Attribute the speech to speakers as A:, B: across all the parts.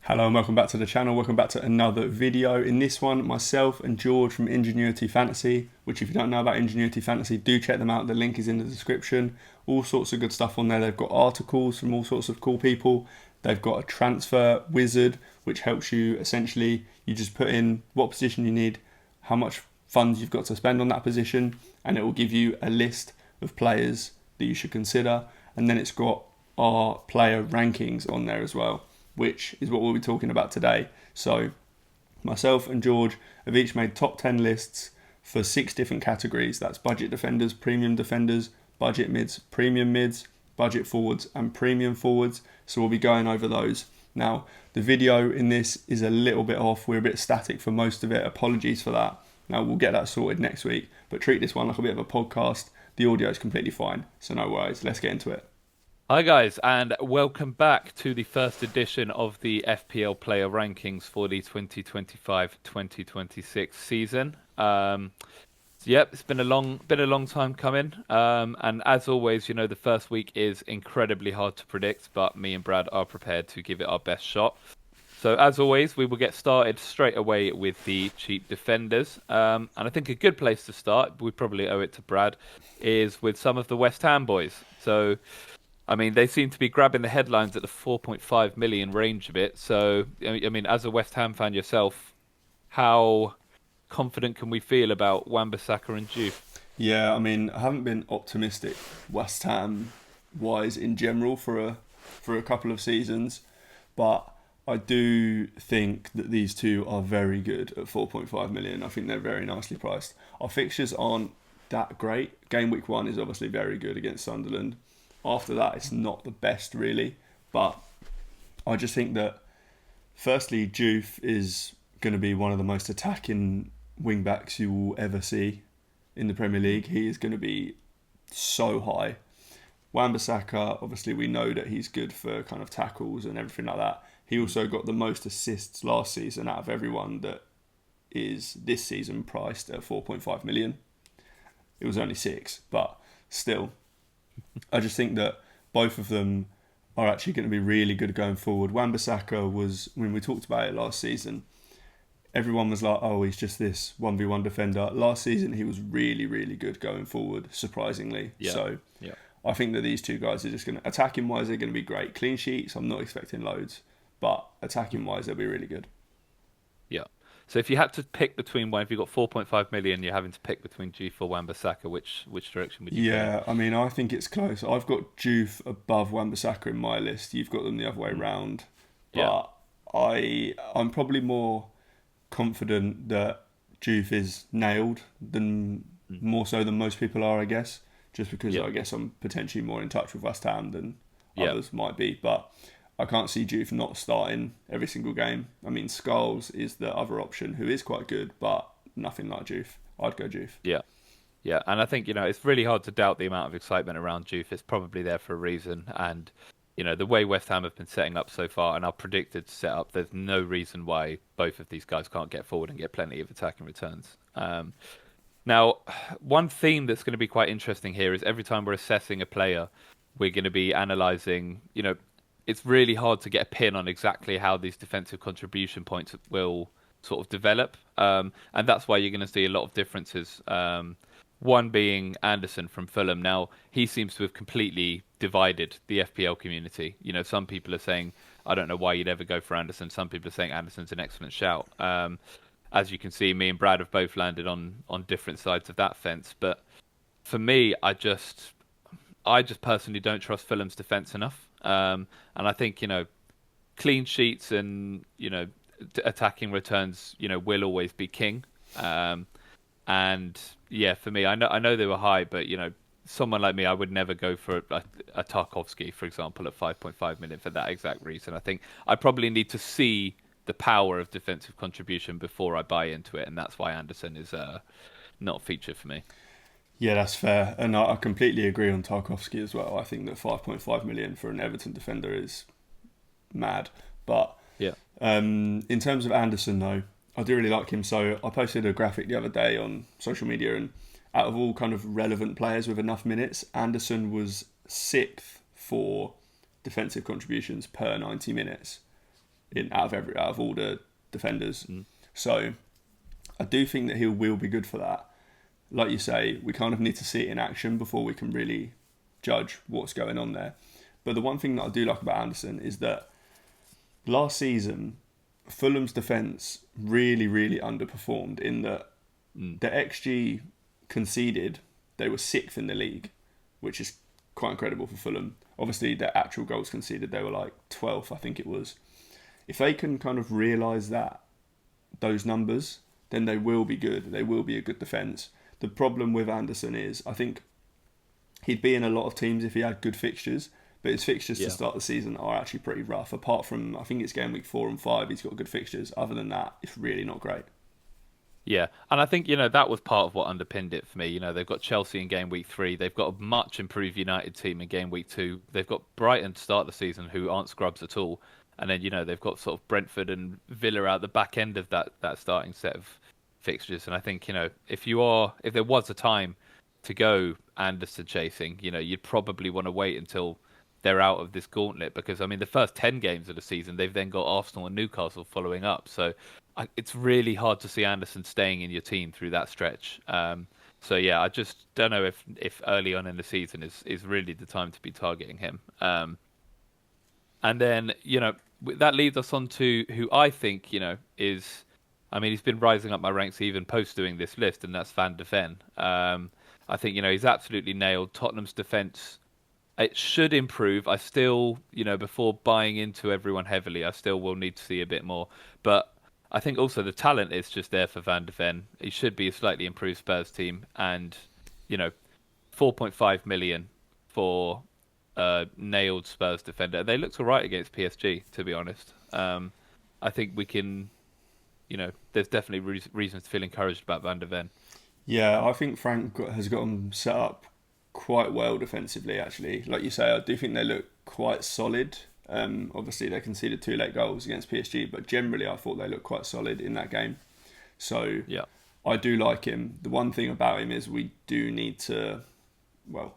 A: Hello and welcome back to the channel. Welcome back to another video. In this one, myself and George from Ingenuity Fantasy, which if you don't know about Ingenuity Fantasy, do check them out. The link is in the description. All sorts of good stuff on there. They've got articles from all sorts of cool people. They've got a transfer wizard, which helps you essentially, you just put in what position you need, how much funds you've got to spend on that position, and it will give you a list of players that you should consider. And then it's got our player rankings on there as well, which is what we'll be talking about today. So myself and George have each made top 10 lists for 6 different categories. That's budget defenders, budget mids, premium mids, budget forwards and premium forwards. So we'll be going over those. Now, the video in this is a little bit off. We're a bit static for most of it. Apologies for that. Now, we'll get that sorted next week, but treat this one like a bit of a podcast. The audio is completely fine, so no worries. Let's get into it.
B: Hi guys, and welcome back to the first edition of the FPL player rankings for the 2025-2026 season. It's been a long time coming. And as always, you know, the first week is incredibly hard to predict, but me and Brad are prepared to give it our best shot. So as always, we will get started straight away with the cheap defenders. And I think a good place to start, we probably owe it to Brad, is with some of the West Ham boys. So I mean, they seem to be grabbing the headlines at the 4.5 million range a bit. So, I mean, as a West Ham fan yourself, how confident can we feel about Wan-Bissaka and Juve?
A: Yeah, I mean, I haven't been optimistic West Ham-wise in general for a couple of seasons, but I do think that these two are very good at 4.5 million. I think they're very nicely priced. Our fixtures aren't that great. Game week 1 is obviously very good against Sunderland. After that, it's not the best really, but I just think that firstly, Juve is going to be one of the most attacking wing backs you will ever see in the Premier League. He is going to be so high. Wan-Bissaka, obviously we know that he's good for kind of tackles and everything like that. He also got the most assists last season out of everyone that is this season priced at 4.5 million. It was only 6, but still. I just think that both of them are actually going to be really good going forward. Wan-Bissaka was, when we talked about it last season, everyone was like, oh, he's just this 1v1 defender. Last season, he was really, really good going forward, surprisingly.
B: Yeah.
A: So I think that these two guys are just going to, attacking-wise, they're going to be great. Clean sheets, I'm not expecting loads, but attacking-wise, they'll be really good.
B: Yeah. So if you had to pick between one, if you've got 4.5 million, you're having to pick between Juve or Wan-Bissaka, which direction would you go?
A: Yeah, I mean, I think it's close. I've got Juve above Wan-Bissaka in my list. You've got them the other way round. But I'm probably more confident that Juve is nailed than more so than most people are, I guess. Just because I guess I'm potentially more in touch with West Ham than others might be. But I can't see Juve not starting every single game. I mean, Scholes is the other option, who is quite good, but nothing like Juve. I'd go Juve.
B: Yeah. Yeah, and I think, you know, it's really hard to doubt the amount of excitement around Juve. It's probably there for a reason. And, you know, the way West Ham have been setting up so far and are predicted to set up, there's no reason why both of these guys can't get forward and get plenty of attacking returns. Now, one theme that's going to be quite interesting here is every time we're assessing a player, we're going to be analysing, you know, it's really hard to get a pin on exactly how these defensive contribution points will sort of develop. And that's why you're going to see a lot of differences. One being Anderson from Fulham. Now, he seems to have completely divided the FPL community. You know, some people are saying, I don't know why you'd ever go for Anderson. Some people are saying Anderson's an excellent shout. As you can see, me and Brad have both landed on different sides of that fence. But for me, I just personally don't trust Fulham's defence enough. And I think, you know, clean sheets and, you know, attacking returns, you know, will always be king. And yeah, for me, I know they were high, but, you know, someone like me, I would never go for a Tarkowski, for example, at 5.5 million for that exact reason. I think I probably need to see the power of defensive contribution before I buy into it. And that's why Anderson is not a feature for me.
A: Yeah, that's fair. And I completely agree on Tarkowski as well. I think that 5.5 million for an Everton defender is mad. But in terms of Anderson, though, I do really like him. So I posted a graphic the other day on social media, and out of all kind of relevant players with enough minutes, Anderson was 6th for defensive contributions per 90 minutes. out of all the defenders. So I do think that he will be good for that. Like you say, we kind of need to see it in action before we can really judge what's going on there. But the one thing that I do like about Anderson is that last season, Fulham's defence really, really underperformed in that the XG conceded, they were 6th in the league, which is quite incredible for Fulham. Obviously, their actual goals conceded, they were like 12th, I think it was. If they can kind of realise those numbers, then they will be good. They will be a good defence. The problem with Anderson is, I think he'd be in a lot of teams if he had good fixtures, but his fixtures to start the season are actually pretty rough. Apart from, I think it's game week 4 and 5, he's got good fixtures. Other than that, it's really not great.
B: Yeah, and I think, that was part of what underpinned it for me. They've got Chelsea in game week 3. They've got a much improved United team in game week 2. They've got Brighton to start the season, who aren't scrubs at all. And then, they've got sort of Brentford and Villa out the back end of that starting set of fixtures. And I think, if there was a time to go Anderson chasing, you'd probably want to wait until they're out of this gauntlet, because, the first 10 games of the season, they've then got Arsenal and Newcastle following up. So it's really hard to see Anderson staying in your team through that stretch. So, yeah, I just don't know if early on in the season is really the time to be targeting him. And then, that leads us on to who I think, is... he's been rising up my ranks even post doing this list, and that's Van de Ven. I think, he's absolutely nailed Tottenham's defence. It should improve. I still, before buying into everyone heavily, I still will need to see a bit more. But I think also the talent is just there for Van de Ven. He should be a slightly improved Spurs team. And, 4.5 million for a nailed Spurs defender. They looked all right against PSG, to be honest. I think we can... there's definitely reasons to feel encouraged about Van de Ven.
A: Yeah, I think Frank has got them set up quite well defensively, actually. Like you say, I do think they look quite solid. Obviously, they conceded 2 late goals against PSG, but generally I thought they looked quite solid in that game. So
B: yeah,
A: I do like him. The one thing about him is we do need to... Well,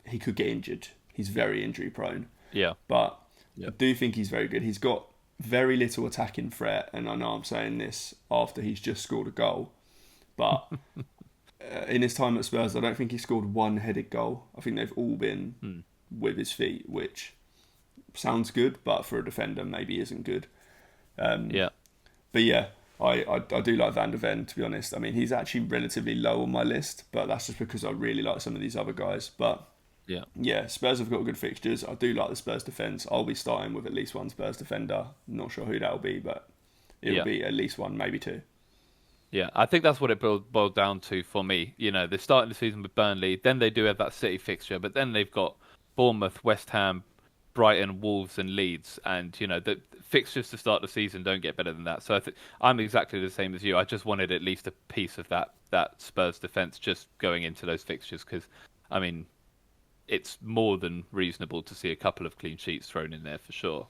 A: he could get injured. He's very injury prone.
B: Yeah.
A: But I do think he's very good. He's got very little attacking threat, and I know I'm saying this after he's just scored a goal, but in his time at Spurs, I don't think he scored one headed goal. I think they've all been with his feet, which sounds good, but for a defender maybe isn't good.
B: Yeah.
A: But yeah, I do like Van de Ven, to be honest. He's actually relatively low on my list, but that's just because I really like some of these other guys. But yeah, Spurs have got good fixtures. I do like the Spurs defence. I'll be starting with at least one Spurs defender. Not sure who that'll be, but it'll be at least one, maybe 2.
B: Yeah, I think that's what it boiled down to for me. They're starting the season with Burnley, then they do have that City fixture, but then they've got Bournemouth, West Ham, Brighton, Wolves and Leeds. And, the fixtures to start the season don't get better than that. So I'm exactly the same as you. I just wanted at least a piece of that Spurs defence just going into those fixtures because, it's more than reasonable to see a couple of clean sheets thrown in there for sure.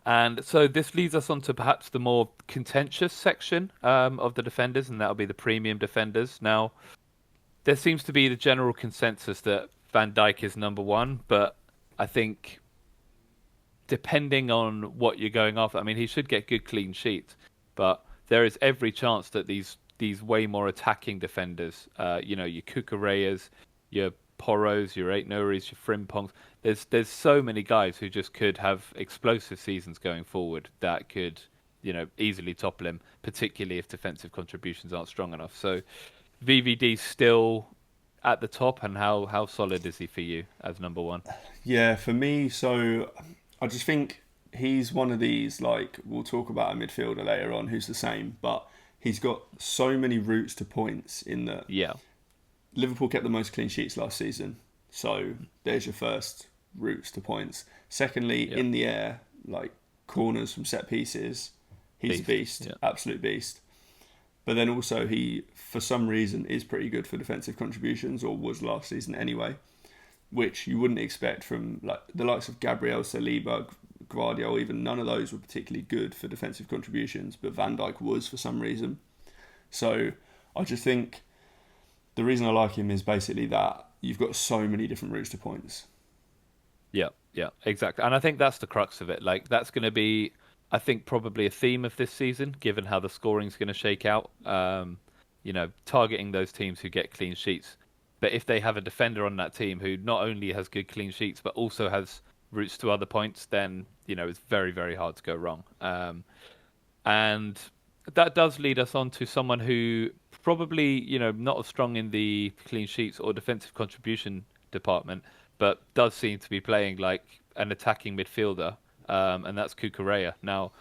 B: And so this leads us on to perhaps the more contentious section of the defenders, and that'll be the premium defenders. Now, there seems to be the general consensus that Van Dijk is number 1, but I think depending on what you're going after, he should get good clean sheets, but there is every chance that these way more attacking defenders, your Cucureas, your Poros, your Aït-Nouris, your Frimpongs. There's so many guys who just could have explosive seasons going forward that could, easily topple him, particularly if defensive contributions aren't strong enough. So VVD's still at the top, and how solid is he for you as number 1?
A: Yeah, for me, so I just think he's one of these, like, we'll talk about a midfielder later on who's the same, but he's got so many routes to points in that.
B: Yeah.
A: Liverpool kept the most clean sheets last season, so there's your first routes to points. Secondly, in the air, like corners from set pieces, he's a beast, absolute beast. But then also he, for some reason, is pretty good for defensive contributions, or was last season anyway, which you wouldn't expect from like the likes of Gabriel, Saliba, Gvardiol. Even none of those were particularly good for defensive contributions, but Van Dijk was for some reason. So I just think the reason I like him is basically that you've got so many different routes to points.
B: Yeah. Yeah, exactly. And I think that's the crux of it. Like, that's going to be, I think, probably a theme of this season, given how the scoring's going to shake out. Targeting those teams who get clean sheets. But if they have a defender on that team who not only has good clean sheets, but also has routes to other points, then, it's very, very hard to go wrong. And that does lead us on to someone who probably, not as strong in the clean sheets or defensive contribution department, but does seem to be playing like an attacking midfielder, and that's Cucurella. Now,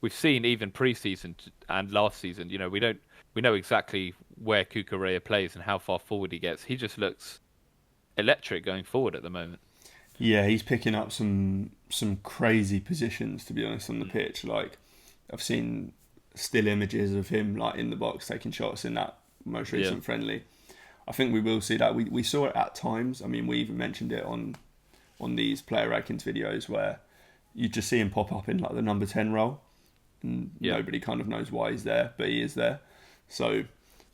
B: we've seen even pre-season and last season, we know exactly where Cucurella plays and how far forward he gets. He just looks electric going forward at the moment.
A: Yeah, he's picking up some crazy positions, to be honest, on the pitch. Like, I've seen still images of him like in the box taking shots in that most recent friendly. I think we will see that. We saw it at times. I mean, we even mentioned it on these player rankings videos where you just see him pop up in like the number 10 role, and nobody kind of knows why he's there, but he is there. So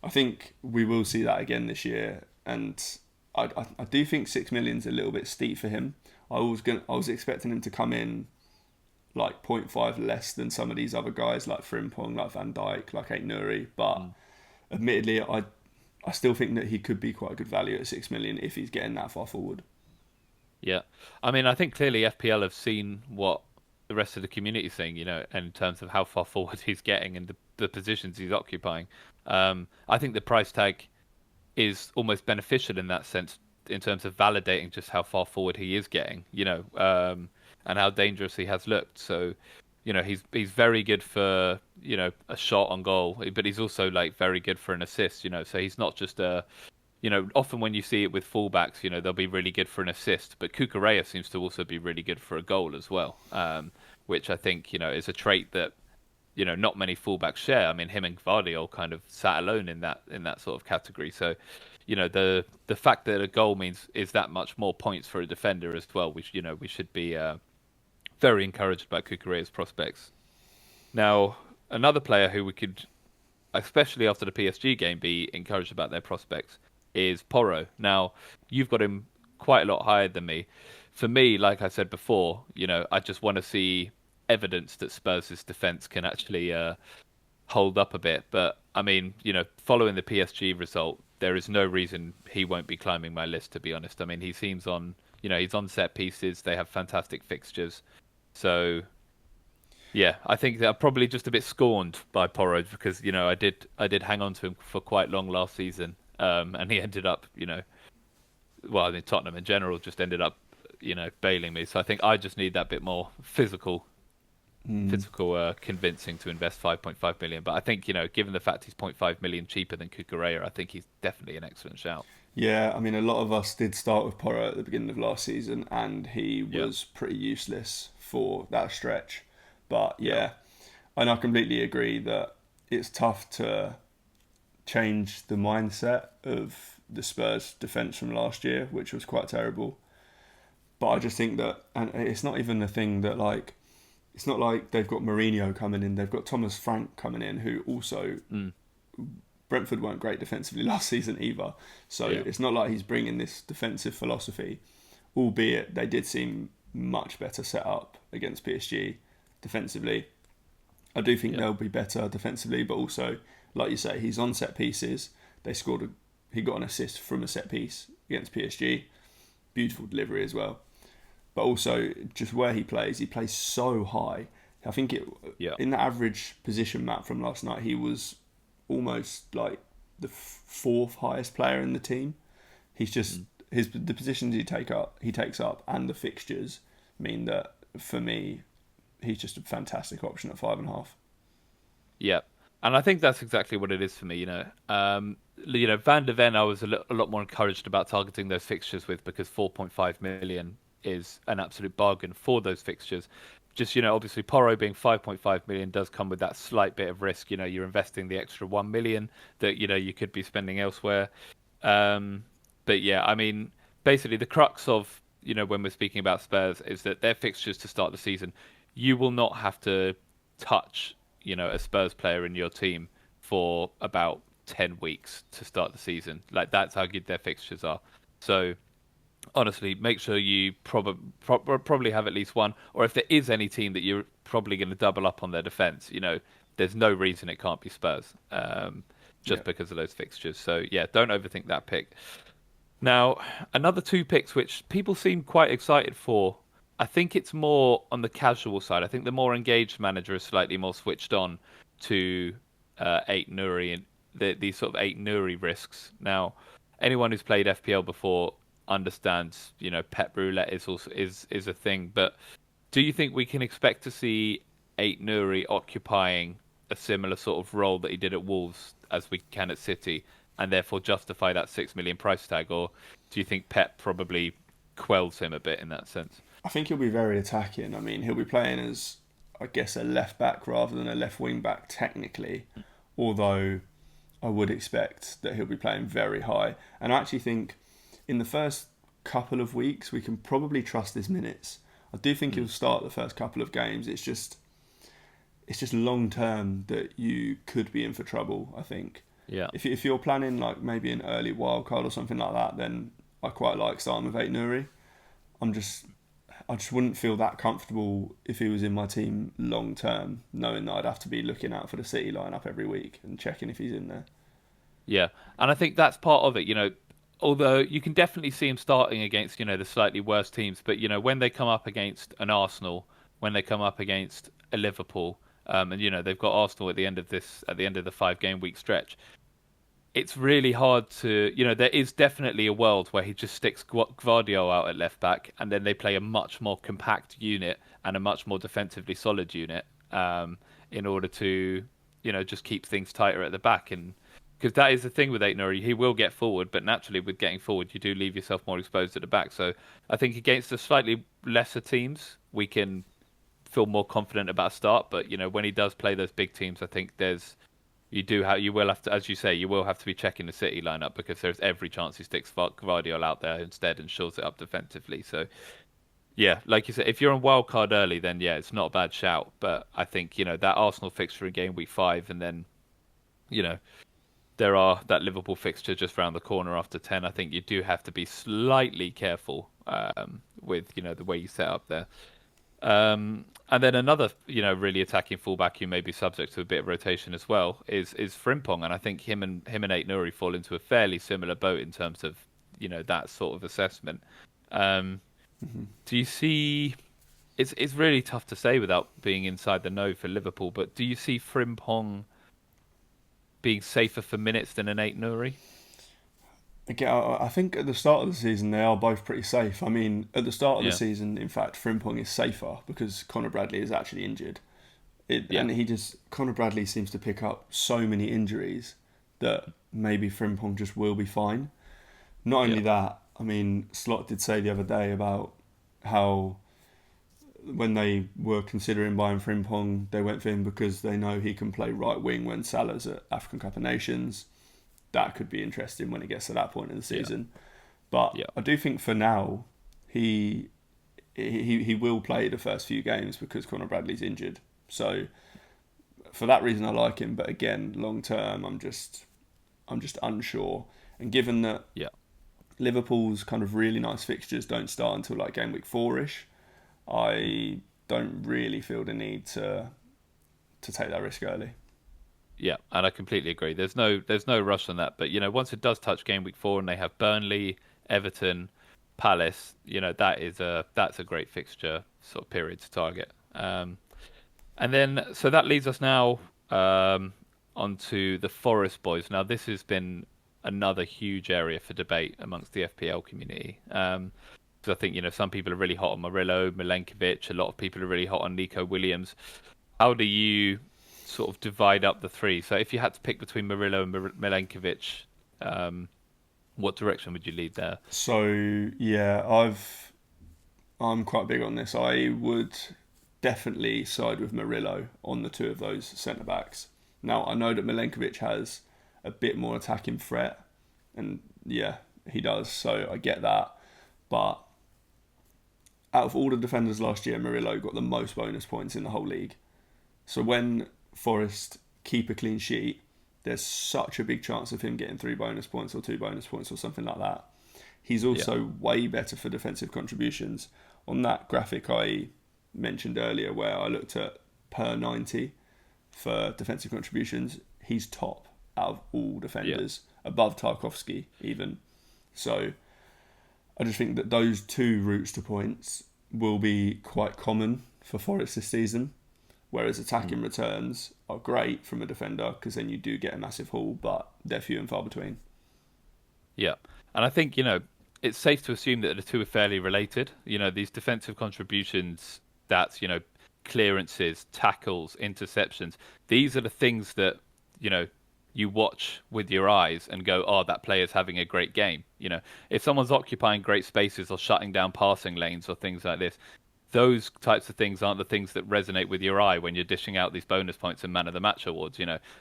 A: I think we will see that again this year, and I do think 6 million's a little bit steep for him. I was expecting him to come in like 0.5 less than some of these other guys like Frimpong, like Van Dijk, like Aït-Nouri, but admittedly, I still think that he could be quite a good value at 6 million if he's getting that far forward.
B: Yeah, I mean, I think clearly FPL have seen what the rest of the community is saying, in terms of how far forward he's getting and the positions he's occupying. I think the price tag is almost beneficial in that sense, in terms of validating just how far forward he is getting, and how dangerous he has looked. So, he's very good for, a shot on goal, but he's also like very good for an assist, so he's not just often when you see it with fullbacks, they'll be really good for an assist, but Cucurella seems to also be really good for a goal as well, which I think, is a trait that, not many fullbacks share. I mean, him and Gvardiol kind of sat alone in that sort of category. So, the fact that a goal is that much more points for a defender as well, which, we should be very encouraged by Cucurella's prospects. Now, another player who we could, especially after the PSG game, be encouraged about their prospects is Porro. Now, you've got him quite a lot higher than me. For me, like I said before, I just want to see evidence that Spurs' defence can actually hold up a bit. But, I mean, following the PSG result, there is no reason he won't be climbing my list, to be honest. I mean, he seems on, he's on set pieces. They have fantastic fixtures. So, yeah, I think they're probably just a bit scorned by Porro because, I did hang on to him for quite long last season. And he ended up, well, I mean, Tottenham in general just ended up, bailing me. So I think I just need that bit more physical convincing to invest 5.5 million. But I think, given the fact he's 0.5 million cheaper than Cucurella, I think he's definitely an excellent shout.
A: Yeah, I mean, a lot of us did start with Porro at the beginning of last season, and he was pretty useless for that stretch. But and I completely agree that it's tough to change the mindset of the Spurs defence from last year, which was quite terrible. But I just think that, and it's not even the thing that like, it's not like they've got Mourinho coming in, they've got Thomas Frank coming in, who also, Brentford weren't great defensively last season either. So it's not like he's bringing this defensive philosophy, albeit they did seem much better set up against PSG defensively. I do think they'll be better defensively, but also, like you say, he's on set pieces. He got an assist from a set piece against PSG. Beautiful delivery as well. But also, just where he plays so high. I think in the average position map from last night, he was almost like the fourth highest player in the team. He's just the positions he takes up, and the fixtures mean that for me, he's just a fantastic option at 5.5.
B: Yeah. And I think that's exactly what it is for me. Van der Ven, I was a lot more encouraged about targeting those fixtures with, because 4.5 million is an absolute bargain for those fixtures. Just, obviously Porro being 5.5 million does come with that slight bit of risk. You're investing the extra 1 million that, you could be spending elsewhere. But yeah, I mean, basically the crux of, when we're speaking about Spurs is that their fixtures to start the season, you will not have to touch a Spurs player in your team for about 10 weeks to start the season. Like, that's how good their fixtures are. So honestly, make sure you probably have at least one, or if there is any team that you're probably going to double up on their defence, there's no reason it can't be Spurs,
A: Yeah.
B: just because of those fixtures. So yeah, don't overthink that pick. Now, another two picks which people seem quite excited for. I think it's more on the casual side. I think the more engaged manager is slightly more switched on to eight Nuri and these sort of eight Nuri risks. Now, anyone who's played FPL before understands, pet roulette is also is a thing. But do you think we can expect to see eight Nuri occupying a similar sort of role that he did at Wolves as we can at City, and therefore justify that 6 million price tag, or do you think Pep probably quells him a bit in that sense?
A: I think he'll be very attacking. I mean, he'll be playing as, I guess, a left back rather than a left wing back technically, although I would expect that he'll be playing very high. And I actually think in the first couple of weeks we can probably trust his minutes. I do think he'll start the first couple of games. It's just long term that you could be in for trouble, I think.
B: Yeah.
A: If you're planning like maybe an early wild card or something like that, then I quite like starting with 8 Nuri. I just wouldn't feel that comfortable if he was in my team long term, knowing that I'd have to be looking out for the City lineup every week and checking if he's in there.
B: Yeah, and I think that's part of it. Although you can definitely see him starting against the slightly worse teams, but when they come up against an Arsenal, when they come up against a Liverpool, and they've got Arsenal at the end of the 5 game week stretch. It's really hard to, there is definitely a world where he just sticks Gvardiol out at left back, and then they play a much more compact unit and a much more defensively solid unit, in order to, just keep things tighter at the back. And because that is the thing with Aït-Nouri, he will get forward, but naturally with getting forward, you do leave yourself more exposed at the back. So I think against the slightly lesser teams, we can feel more confident about a start. But when he does play those big teams, I think you will have to, as you say, you will have to be checking the City lineup, because there's every chance he sticks Gvardiol out there instead and shores it up defensively. So yeah, like you said, if you're on wild card early, then yeah, it's not a bad shout. But I think that Arsenal fixture in game week 5, and then there are that Liverpool fixture just round the corner after 10. I think you do have to be slightly careful with the way you set up there. And then another, really attacking fullback who may be subject to a bit of rotation as well is Frimpong, and I think him and Aït-Nouri fall into a fairly similar boat in terms of that sort of assessment. Do you see? It's really tough to say without being inside the know for Liverpool, but do you see Frimpong being safer for minutes than an Aït-Nouri?
A: Again, I think at the start of the season they are both pretty safe. I mean, at the start of the season, in fact, Frimpong is safer because Conor Bradley is actually injured. And Conor Bradley seems to pick up so many injuries that maybe Frimpong just will be fine. Not only that, I mean, Slot did say the other day about how when they were considering buying Frimpong, they went for him because they know he can play right wing when Salah's at African Cup of Nations. That could be interesting when it gets to that point in the season. But I do think for now, he will play the first few games because Conor Bradley's injured. So for that reason, I like him. But again, long term, I'm just unsure. And given that Liverpool's kind of really nice fixtures don't start until like game week 4-ish, I don't really feel the need to take that risk early.
B: Yeah, and I completely agree. There's no rush on that. But once it does touch game week 4 and they have Burnley, Everton, Palace, that's a great fixture sort of period to target. And then so that leads us now onto the Forest boys. Now this has been another huge area for debate amongst the FPL community. Because I think some people are really hot on Murillo, Milenkovic. A lot of people are really hot on Nico Williams. How do you sort of divide up the three? So if you had to pick between Murillo and Milenkovic, what direction would you lead there?
A: So yeah, I'm quite big on this. I would definitely side with Murillo on the two of those centre backs. Now I know that Milenkovic has a bit more attacking threat, and yeah, he does. So I get that, but out of all the defenders last year, Murillo got the most bonus points in the whole league. So when Forest keep a clean sheet, there's such a big chance of him getting 3 bonus points or 2 bonus points or something like that. he's also way better for defensive contributions. On that graphic I mentioned earlier, where I looked at per 90 for defensive contributions, he's top out of all defenders, above Tarkowski even. So I just think that those two routes to points will be quite common for Forest this season, whereas attacking returns are great from a defender because then you do get a massive haul, but they're few and far between.
B: Yeah, and I think, it's safe to assume that the two are fairly related. These defensive contributions, that's, clearances, tackles, interceptions. These are the things that, you watch with your eyes and go, oh, that player's having a great game. If someone's occupying great spaces or shutting down passing lanes or things like this, those types of things aren't the things that resonate with your eye when you're dishing out these bonus points and man of the match awards,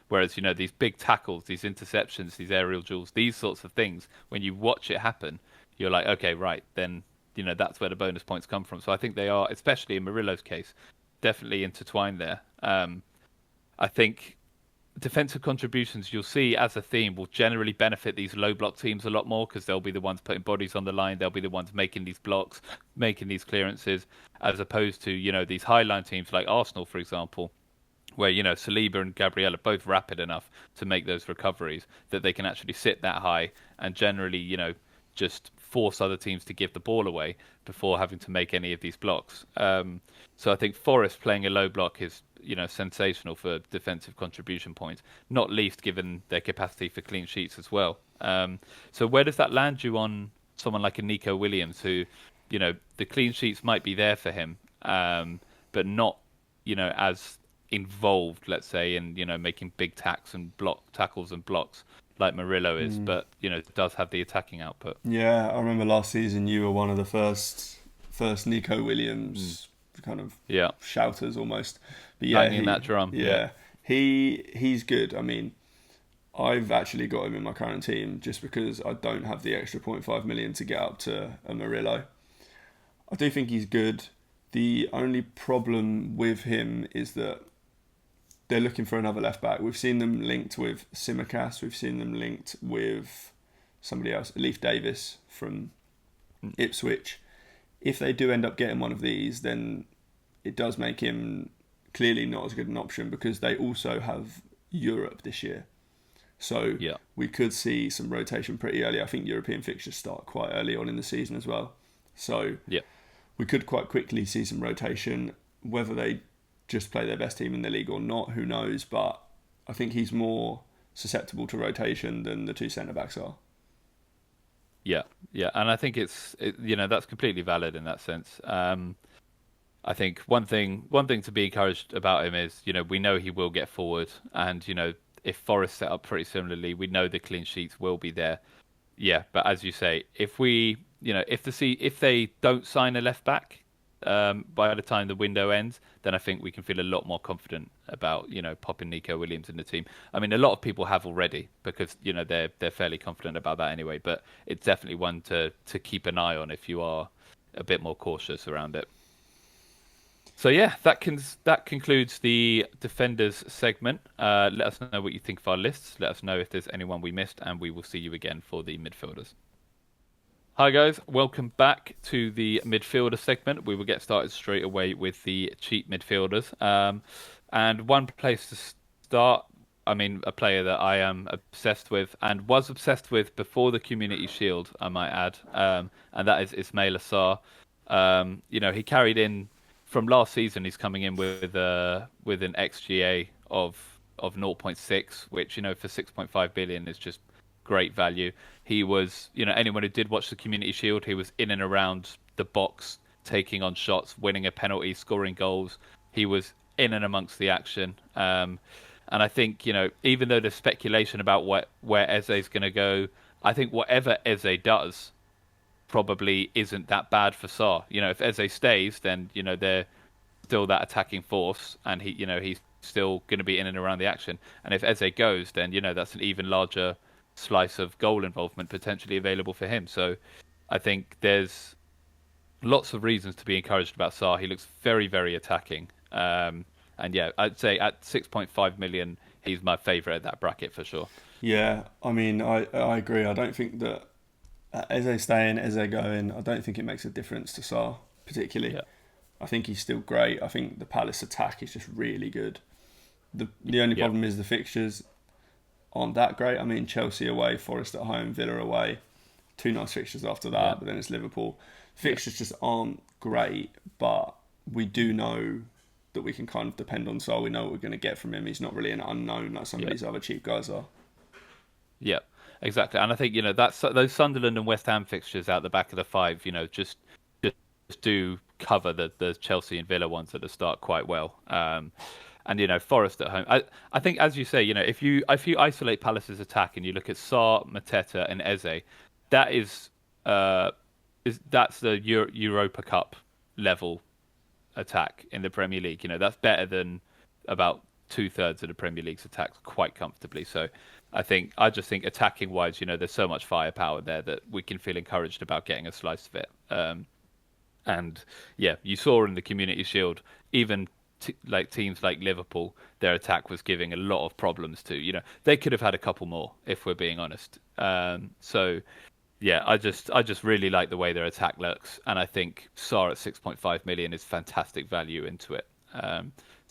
B: Whereas, these big tackles, these interceptions, these aerial duels, these sorts of things, when you watch it happen, you're like, okay, right, then, that's where the bonus points come from. So I think they are, especially in Murillo's case, definitely intertwined there. I think defensive contributions, you'll see as a theme, will generally benefit these low block teams a lot more because they'll be the ones putting bodies on the line. They'll be the ones making these blocks, making these clearances, as opposed to, these high line teams like Arsenal, for example, where, Saliba and Gabriel are both rapid enough to make those recoveries that they can actually sit that high and generally, just force other teams to give the ball away before having to make any of these blocks. So I think Forest playing a low block is, sensational for defensive contribution points, not least given their capacity for clean sheets as well. So where does that land you on someone like a Nico Williams who, the clean sheets might be there for him, but not, as involved, let's say, in, making big tackles and blocks like Murillo is, but, does have the attacking output.
A: Yeah, I remember last season you were one of the first Nico Williams kind of shouters almost. But yeah,
B: banging that drum.
A: Yeah, he's good. I mean, I've actually got him in my current team just because I don't have the extra 0.5 million to get up to a Murillo. I do think he's good. The only problem with him is that they're looking for another left back. We've seen them linked with Simicast. We've seen them linked with somebody else, Leif Davis from Ipswich. If they do end up getting one of these, then it does make him clearly not as good an option because they also have Europe this year. So we could see some rotation pretty early. I think European fixtures start quite early on in the season as well. So we could quite quickly see some rotation. Whether they just play their best team in the league or not, who knows? But I think he's more susceptible to rotation than the two centre-backs are.
B: Yeah, and I think it's that's completely valid in that sense. I think one thing to be encouraged about him is, we know he will get forward, and if Forest set up pretty similarly, we know the clean sheets will be there. Yeah, but as you say, if they don't sign a left back by the time the window ends, then I think we can feel a lot more confident about popping Nico Williams in the team. I mean, a lot of people have already because they're fairly confident about that anyway. But it's definitely one to keep an eye on if you are a bit more cautious around it. So yeah, that concludes the Defenders segment. Let us know what you think of our lists. Let us know if there's anyone we missed, and we will see you again for the midfielders. Hi guys, welcome back to the midfielder segment. We will get started straight away with the cheap midfielders. And one place to start, I mean, a player that I am obsessed with and was obsessed with before the Community Shield, I might add, and that is Ismail Assar. He carried in from last season. He's coming in with an XGA of 0.6, which for 6.5 billion is just great value. He was, anyone who did watch the Community Shield, he was in and around the box, taking on shots, winning a penalty, scoring goals. He was in and amongst the action. And I think, even though there's speculation about where Eze's going to go, I think whatever Eze does probably isn't that bad for Sarr. If Eze stays, then, they're still that attacking force, and he's still going to be in and around the action. And if Eze goes, then, that's an even larger slice of goal involvement potentially available for him. So I think there's lots of reasons to be encouraged about Sarr. He looks very, very attacking. And yeah, I'd say at 6.5 million, he's my favourite at that bracket for sure.
A: Yeah, I mean, I agree. I don't think that Eze staying, Eze going, I don't think it makes a difference to Sarr particularly.
B: Yeah.
A: I think he's still great. I think the Palace attack is just really good. The only problem is the fixtures aren't that great. I mean, Chelsea away, Forest at home, Villa away. 2 nice fixtures after that, but then it's Liverpool. Fixtures just aren't great, but we do know that we can kind of depend on Sarr. We know what we're going to get from him. He's not really an unknown like some of these other cheap guys are.
B: Yeah, exactly. And I think, that's those Sunderland and West Ham fixtures out the back of the 5, just do cover the Chelsea and Villa ones at the start quite well. And Forest at home. I think, as you say, if you isolate Palace's attack and you look at Sarr, Mateta, and Eze, that's the Europa Cup level attack in the Premier League. That's better than about 2/3 of the Premier League's attacks quite comfortably. So I just think attacking wise, there's so much firepower there that we can feel encouraged about getting a slice of it. And yeah, you saw in the Community Shield, even teams like Liverpool, their attack was giving a lot of problems to. They could have had a couple more, if we're being honest. So yeah, I just really like the way their attack looks, and I think Sarr at 6.5 million is fantastic value into it.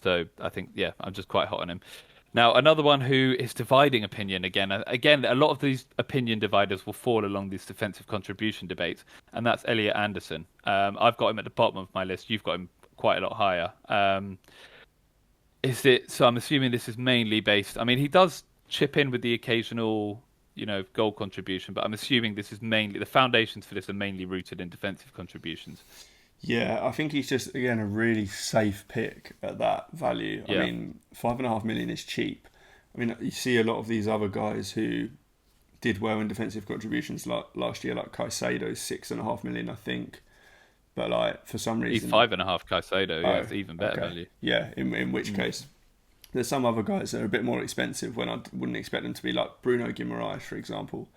B: So I think, I'm just quite hot on him. Now, another one who is dividing opinion again, a lot of these opinion dividers will fall along these defensive contribution debates, and that's Elliot Anderson. I've got him at the bottom of my list. You've got him quite a lot higher. So I'm assuming this is mainly based. I mean, he does chip in with the occasional, goal contribution, but I'm assuming this is mainly the foundations for this are mainly rooted in defensive contributions.
A: Yeah, I think he's just, again, a really safe pick at that value.
B: Yeah.
A: I mean, 5.5 million is cheap. I mean, you see a lot of these other guys who did well in defensive contributions like last year, like Caicedo, 6.5 million, I think. But like for some reason,
B: he's 5.5 Caicedo. Yeah, it's even better value.
A: Yeah, in which case, there's some other guys that are a bit more expensive when I wouldn't expect them to be, like Bruno Guimaraes, for example.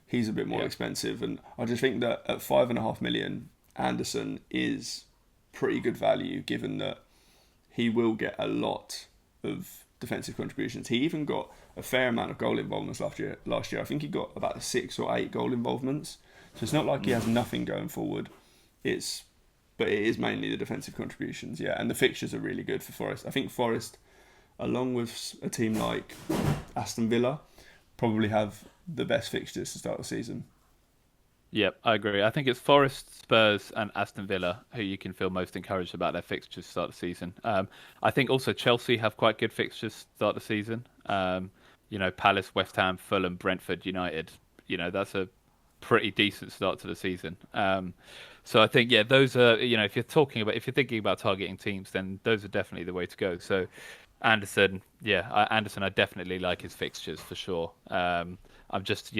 A: He's a bit more expensive, and I just think that at 5.5 million, Anderson is pretty good value, given that he will get a lot of defensive contributions. He even got a fair amount of goal involvements last year. I think he got about 6 or 8 goal involvements. So it's not like he has nothing going forward. But it is mainly the defensive contributions, and the fixtures are really good for Forest. I think Forest, along with a team like Aston Villa, probably have the best fixtures to start the season.
B: Yep, I agree. I think it's Forest, Spurs, and Aston Villa who you can feel most encouraged about their fixtures to start the season. I think also Chelsea have quite good fixtures to start the season. Palace, West Ham, Fulham, Brentford, United. That's a pretty decent start to the season. So I think, those are, if you're thinking about targeting teams, then those are definitely the way to go. So Anderson, I definitely like his fixtures for sure. I'm just,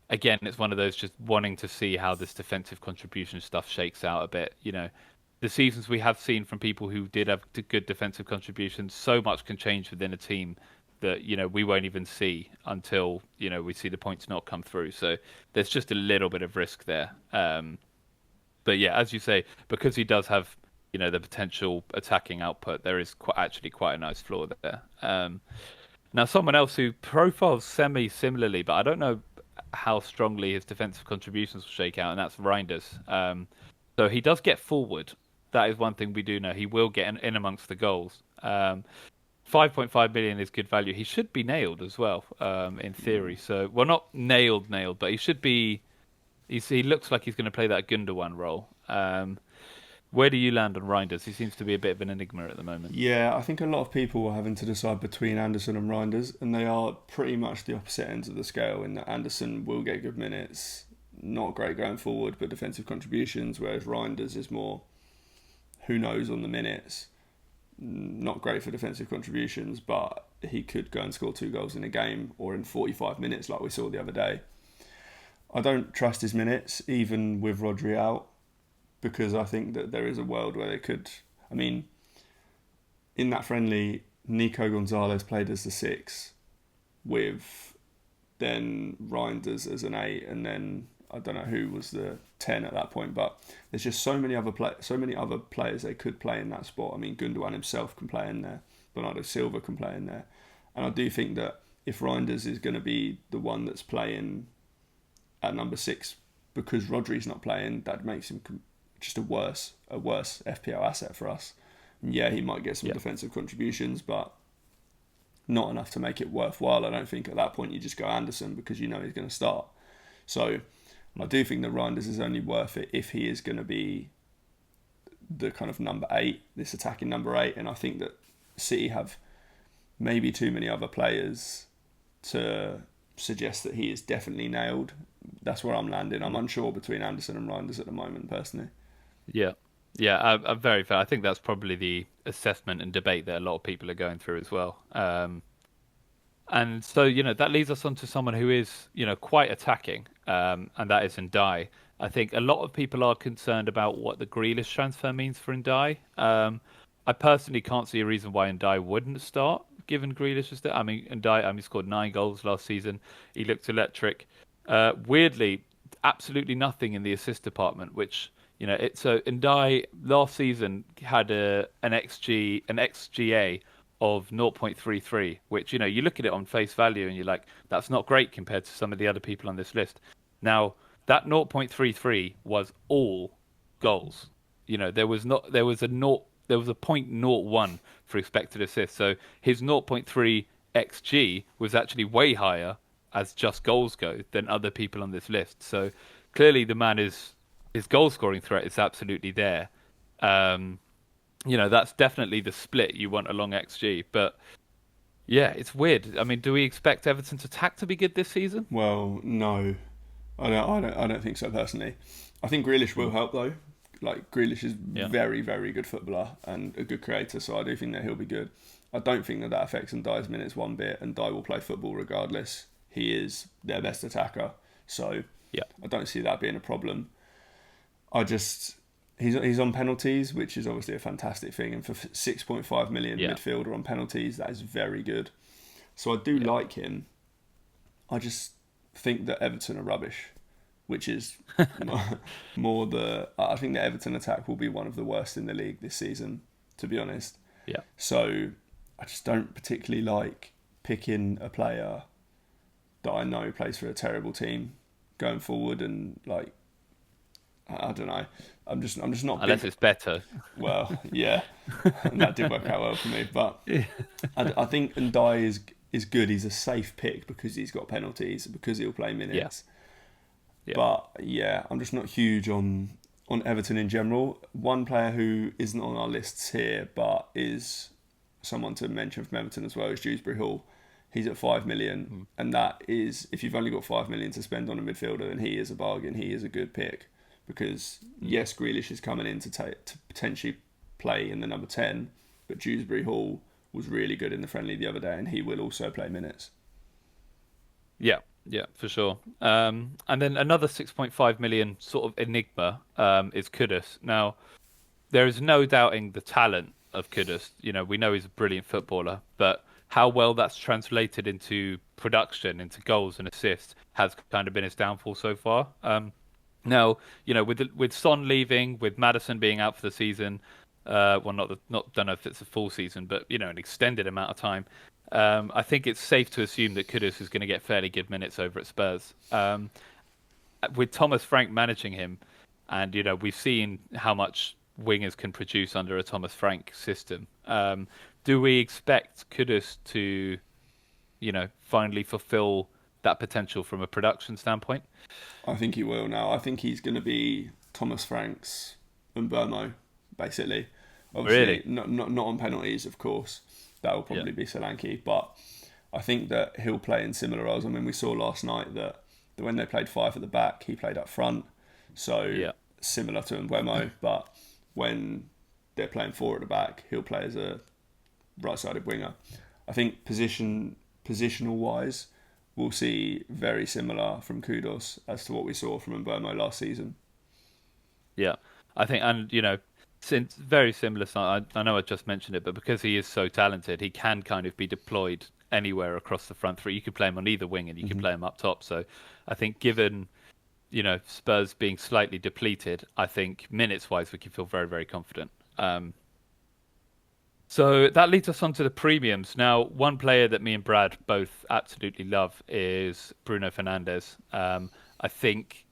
B: again, it's one of those just wanting to see how this defensive contribution stuff shakes out a bit. The seasons we have seen from people who did have good defensive contributions, so much can change within a team that, we won't even see until, we see the points not come through. So there's just a little bit of risk there. But yeah, as you say, because he does have, the potential attacking output, there is actually quite a nice floor there. Now, someone else who profiles similarly, but I don't know how strongly his defensive contributions will shake out, and that's Reinders. So he does get forward. That is one thing we do know. He will get in amongst the goals. 5.5 million is good value. He should be nailed as well, in theory. So, well, not nailed, but he should be. He looks like he's going to play that Gundogan role. Where do you land on Reinders? He seems to be a bit of an enigma at the moment.
A: Yeah, I think a lot of people are having to decide between Anderson and Reinders, and they are pretty much the opposite ends of the scale in that Anderson will get good minutes, not great going forward, but defensive contributions, whereas Reinders is more who knows on the minutes, not great for defensive contributions, but he could go and score 2 goals in a game or in 45 minutes like we saw the other day. I don't trust his minutes, even with Rodri out, because I think that there is a world where they could. I mean, in that friendly, Nico Gonzalez played as the 6, with then Reinders as an 8, and then I don't know who was the 10 at that point. But there's just so many other players they could play in that spot. I mean, Gundogan himself can play in there, Bernardo Silva can play in there, and I do think that if Reinders is going to be the one that's playing at number 6 because Rodri's not playing, that makes him just a worse FPL asset for us. And yeah, he might get some defensive contributions, but not enough to make it worthwhile. I don't think at that point you just go Anderson because you know he's going to start. So I do think that Reinders is only worth it if he is going to be the kind of number 8, this attacking number 8. And I think that City have maybe too many other players to suggest that he is definitely nailed. That's where I'm landing. I'm unsure between Anderson and Reinders at the moment, personally.
B: Yeah, I'm very fair. I think that's probably the assessment and debate that a lot of people are going through as well. And so, that leads us on to someone who is, quite attacking, and that is Ndai. I think a lot of people are concerned about what the Grealish transfer means for Ndai. I personally can't see a reason why Ndai wouldn't start, given Grealish is there. I mean, Ndai, he scored 9 goals last season. He looked electric. Weirdly, absolutely nothing in the assist department, which... so Ndai last season had an XGA of 0.33, which, you look at it on face value and you're like, that's not great compared to some of the other people on this list. Now, that 0.33 was all goals. There was a 0.01 for expected assists. So his 0.3 XG was actually way higher as just goals go than other people on this list. So clearly the man his goal scoring threat is absolutely there. That's definitely the split you want along XG. But yeah, it's weird. I mean, do we expect Everton's attack to be good this season?
A: Well, no, I don't think so personally. I think Grealish will help though. Like Grealish is very, very good footballer and a good creator, so I do think that he'll be good. I don't think that affects Ndai's minutes one bit, and Ndai will play football regardless. He is their best attacker, so I don't see that being a problem. He's on penalties, which is obviously a fantastic thing, and for 6.5 million midfielder on penalties, that is very good. So I do like him. I just think that Everton are rubbish, which is more I think the Everton attack will be one of the worst in the league this season, to be honest.
B: Yeah.
A: So I just don't particularly like picking a player that I know plays for a terrible team going forward, and like, I don't know. I'm just not.
B: Unless it's better.
A: Well, yeah, and that did work out well for me. But I think Ndai is good. He's a safe pick because he's got penalties, because he'll play minutes. Yeah. But yeah, I'm just not huge on Everton in general. One player who isn't on our lists here, but is someone to mention from Everton as well, is Dewsbury Hall. He's at 5 million, and that is, if you've only got 5 million to spend on a midfielder, then he is a bargain. He is a good pick. Because, yes, Grealish is coming in to potentially play in the number 10, but Dewsbury Hall was really good in the friendly the other day, and he will also play minutes.
B: Yeah, for sure. And then another 6.5 million sort of enigma is Kudus. Now, there is no doubting the talent of Kudus. We know he's a brilliant footballer, but how well that's translated into production, into goals and assists, has kind of been his downfall so far. Now, with Son leaving, with Maddison being out for the season, don't know if it's a full season, but an extended amount of time, I think it's safe to assume that Kudus is going to get fairly good minutes over at Spurs. With Thomas Frank managing him, and we've seen how much wingers can produce under a Thomas Frank system. Do we expect Kudus to, finally fulfill that potential from a production standpoint?
A: I think he will now. I think he's going to be Thomas Frank's Mbeumo, basically. Obviously,
B: really?
A: Not on penalties, of course. That will probably be Solanke, but I think that he'll play in similar roles. I mean, we saw last night that when they played 5 at the back, he played up front. So similar to Mbeumo, but when they're playing 4 at the back, he'll play as a right-sided winger. I think positional-wise, we'll see very similar from Kudus as to what we saw from Mbeumo last season.
B: Yeah, I think, and since very similar, I know I just mentioned it, but because he is so talented, he can kind of be deployed anywhere across the front three. You could play him on either wing, and you can play him up top. So I think, given Spurs being slightly depleted, I think minutes-wise we can feel very, very confident. So that leads us on to the premiums. Now, one player that me and Brad both absolutely love is Bruno Fernandes. I think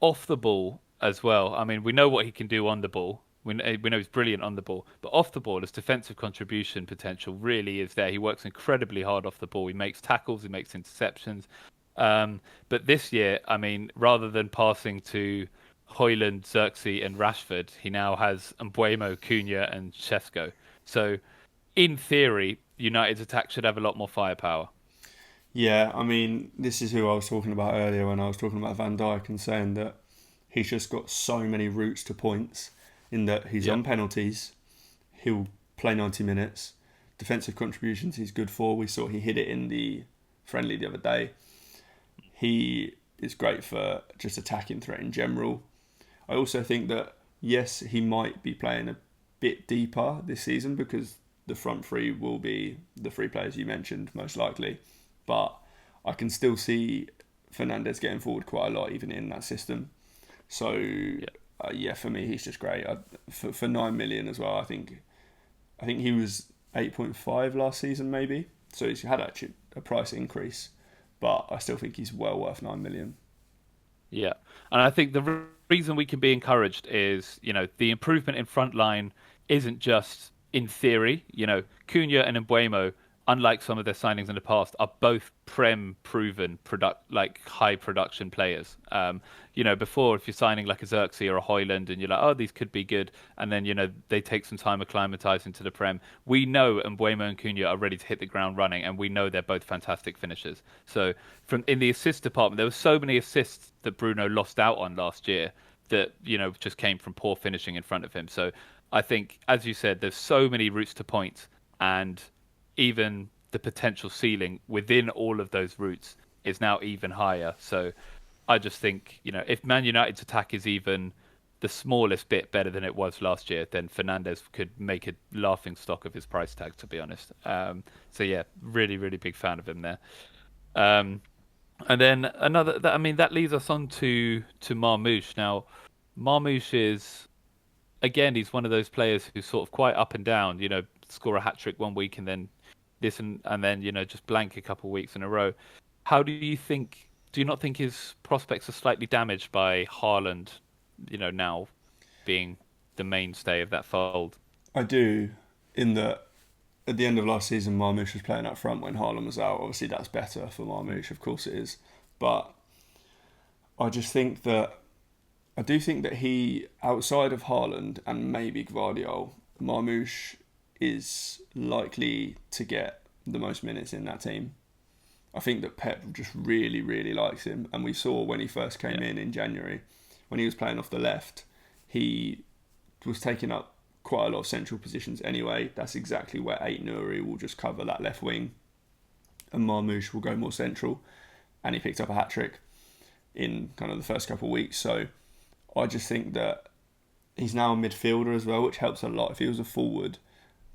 B: off the ball as well. I mean, we know what he can do on the ball. We know he's brilliant on the ball, but off the ball, his defensive contribution potential really is there. He works incredibly hard off the ball. He makes tackles, he makes interceptions. But this year, I mean, rather than passing to Højlund, Xerxes, and Rashford, he now has Mbuemo, Cunha, and Šeško. So, in theory, United's attack should have a lot more firepower.
A: Yeah, I mean, this is who I was talking about earlier when I was talking about Van Dijk and saying that he's just got so many routes to points in that he's on penalties, he'll play 90 minutes, defensive contributions he's good for. We saw he hit it in the friendly the other day. He is great for just attacking threat in general. I also think that, yes, he might be playing a bit deeper this season because the front three will be the three players you mentioned, most likely. But I can still see Fernandes getting forward quite a lot, even in that system. So, for me, he's just great. For 9 million as well, I think he was 8.5 last season, maybe. So he's had actually a price increase, but I still think he's well worth 9 million.
B: Yeah, and I think the reason we can be encouraged is, the improvement in front line isn't just in theory. Cunha and Mbuemo, unlike some of their signings in the past, are both proven high production players. Before, if you're signing like a Xerxes or a Højlund and you're like, oh, these could be good, and then they take some time acclimatizing to the Prem. We know Mbuemo and Cunha are ready to hit the ground running, and we know they're both fantastic finishers. So, in the assist department, there were so many assists that Bruno lost out on last year that just came from poor finishing in front of him. So, I think, as you said, there's so many routes to points, and even the potential ceiling within all of those routes is now even higher. So I just think, if Man United's attack is even the smallest bit better than it was last year, then Fernandes could make a laughing stock of his price tag, to be honest. So yeah, really, really big fan of him there. And then that leads us on to Marmoush. Now, Marmoush is, again, he's one of those players who's sort of quite up and down, score a hat-trick one week and then just blank a couple of weeks in a row. How do you not think his prospects are slightly damaged by Haaland, now being the mainstay of that fold?
A: I do, in that at the end of last season, Marmoush was playing up front when Haaland was out. Obviously, that's better for Marmoush, of course it is. But I do think that he, outside of Haaland and maybe Gvardiol, Marmoush is likely to get the most minutes in that team. I think that Pep just really, really likes him. And we saw when he first came in January, when he was playing off the left, he was taking up quite a lot of central positions anyway. That's exactly where Ait-Nouri will just cover that left wing. And Marmoush will go more central. And he picked up a hat-trick in kind of the first couple of weeks. So I just think that he's now a midfielder as well, which helps a lot. If he was a forward,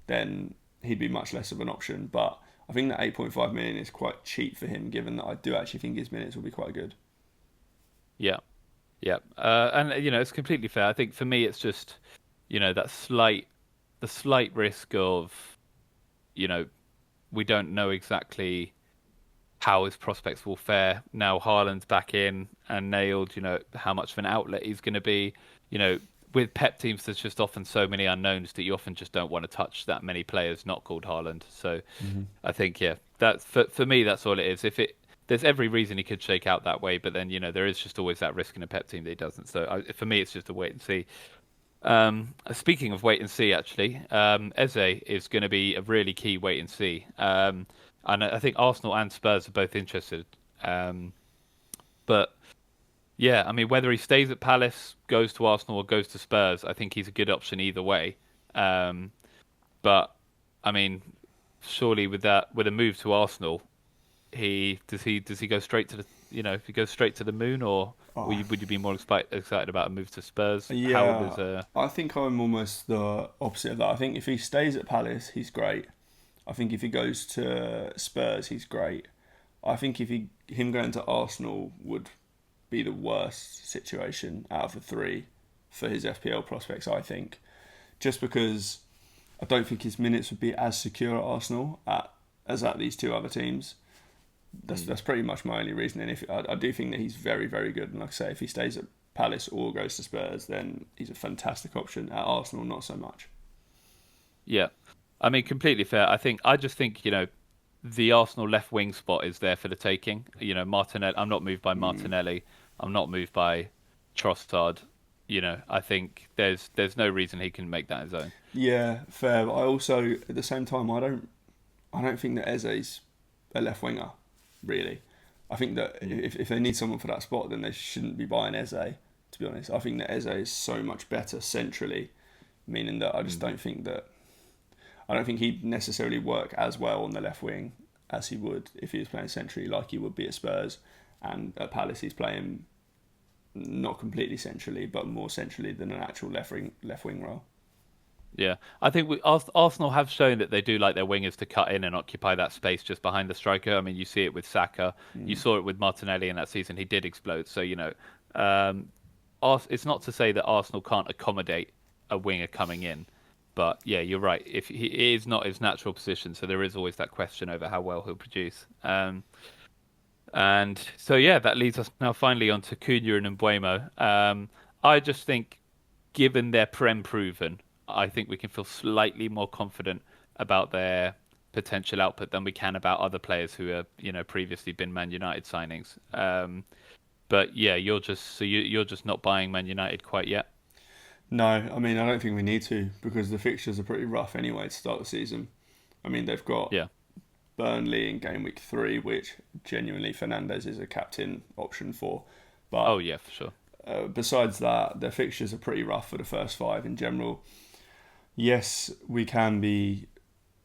A: then he'd be much less of an option. But I think that 8.5 million is quite cheap for him, given that I do actually think his minutes will be quite good.
B: Yeah. And it's completely fair. I think for me, it's just, the slight risk of, we don't know exactly how his prospects will fare. Now Haaland's back in and nailed, how much of an outlet he's going to be. With Pep teams, there's just often so many unknowns that you often just don't want to touch that many players not called Haaland. So I think, that's for me, that's all it is. There's every reason he could shake out that way, but then, there is just always that risk in a Pep team that he doesn't. So for me, it's just a wait and see. Speaking of wait and see, actually, Eze is going to be a really key wait and see. And I think Arsenal and Spurs are both interested. But yeah, I mean, whether he stays at Palace, goes to Arsenal, or goes to Spurs, I think he's a good option either way. But I mean, surely with a move to Arsenal, does he go straight to the if he goes straight to the moon, or would you be more excited about a move to Spurs?
A: Yeah, I think I'm almost the opposite of that. I think if he stays at Palace, he's great. I think if he goes to Spurs, he's great. I think him going to Arsenal would be the worst situation out of the three for his FPL prospects, I think. Just because I don't think his minutes would be as secure at Arsenal as at these two other teams. That's pretty much my only reason. And I do think that he's very, very good. And like I say, if he stays at Palace or goes to Spurs, then he's a fantastic option. At Arsenal, not so much.
B: Yeah, I mean, completely fair. I just think the Arsenal left wing spot is there for the taking. Martinelli. I'm not moved by Martinelli. I'm not moved by Trossard. I think there's no reason he can make that his own.
A: Yeah, fair. But I also, at the same time, I don't think that Eze's a left winger, really. I think that if they need someone for that spot, then they shouldn't be buying Eze, to be honest. I think that Eze is so much better centrally, meaning that I just don't think that... I don't think he'd necessarily work as well on the left wing as he would if he was playing centrally, like he would be at Spurs. And at Palace, he's playing not completely centrally, but more centrally than an actual left wing role.
B: Yeah, I think Arsenal have shown that they do like their wingers to cut in and occupy that space just behind the striker. I mean, you see it with Saka. You saw it with Martinelli in that season. He did explode. So, it's not to say that Arsenal can't accommodate a winger coming in. But, yeah, you're right. If he is not his natural position, so there is always that question over how well he'll produce. And so, yeah, that leads us now finally on to Cunha and Mbeumo. I just think, given their Prem proven, I think we can feel slightly more confident about their potential output than we can about other players who have, previously been Man United signings. But yeah, you're just not buying Man United quite yet.
A: No, I mean, I don't think we need to because the fixtures are pretty rough anyway to start the season. I mean, they've got Burnley in game week 3, which genuinely Fernandes is a captain option for. But
B: oh yeah, for sure.
A: Besides that, their fixtures are pretty rough for the first 5 in general. Yes, we can feel